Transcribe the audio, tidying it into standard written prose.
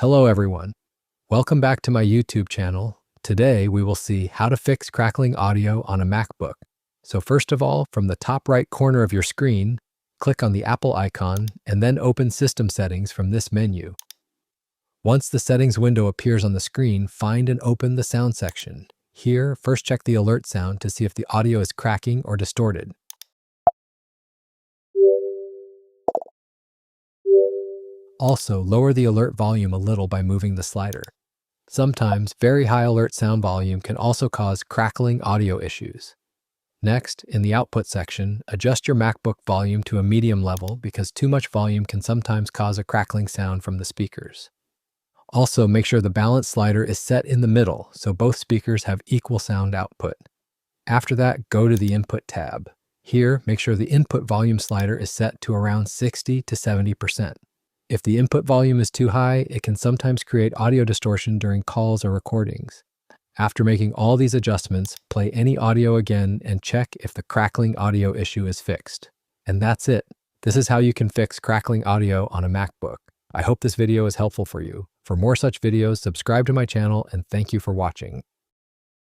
Hello everyone. Welcome back to my YouTube channel. Today we will see how to fix crackling audio on a MacBook. So first of all, from the top right corner of your screen, click on the Apple icon and then open System Settings from this menu. Once the settings window appears on the screen, find and open the sound section. Here, first check the alert sound to see if the audio is cracking or distorted. Also, lower the alert volume a little by moving the slider. Sometimes, very high alert sound volume can also cause crackling audio issues. Next, in the output section, adjust your MacBook volume to a medium level because too much volume can sometimes cause a crackling sound from the speakers. Also, make sure the balance slider is set in the middle so both speakers have equal sound output. After that, go to the Input tab. Here, make sure the input volume slider is set to around 60 to 70%. If the input volume is too high, it can sometimes create audio distortion during calls or recordings. After making all these adjustments, play any audio again and check if the crackling audio issue is fixed. And that's it. This is how you can fix crackling audio on a MacBook. I hope this video is helpful for you. For more such videos, subscribe to my channel and thank you for watching.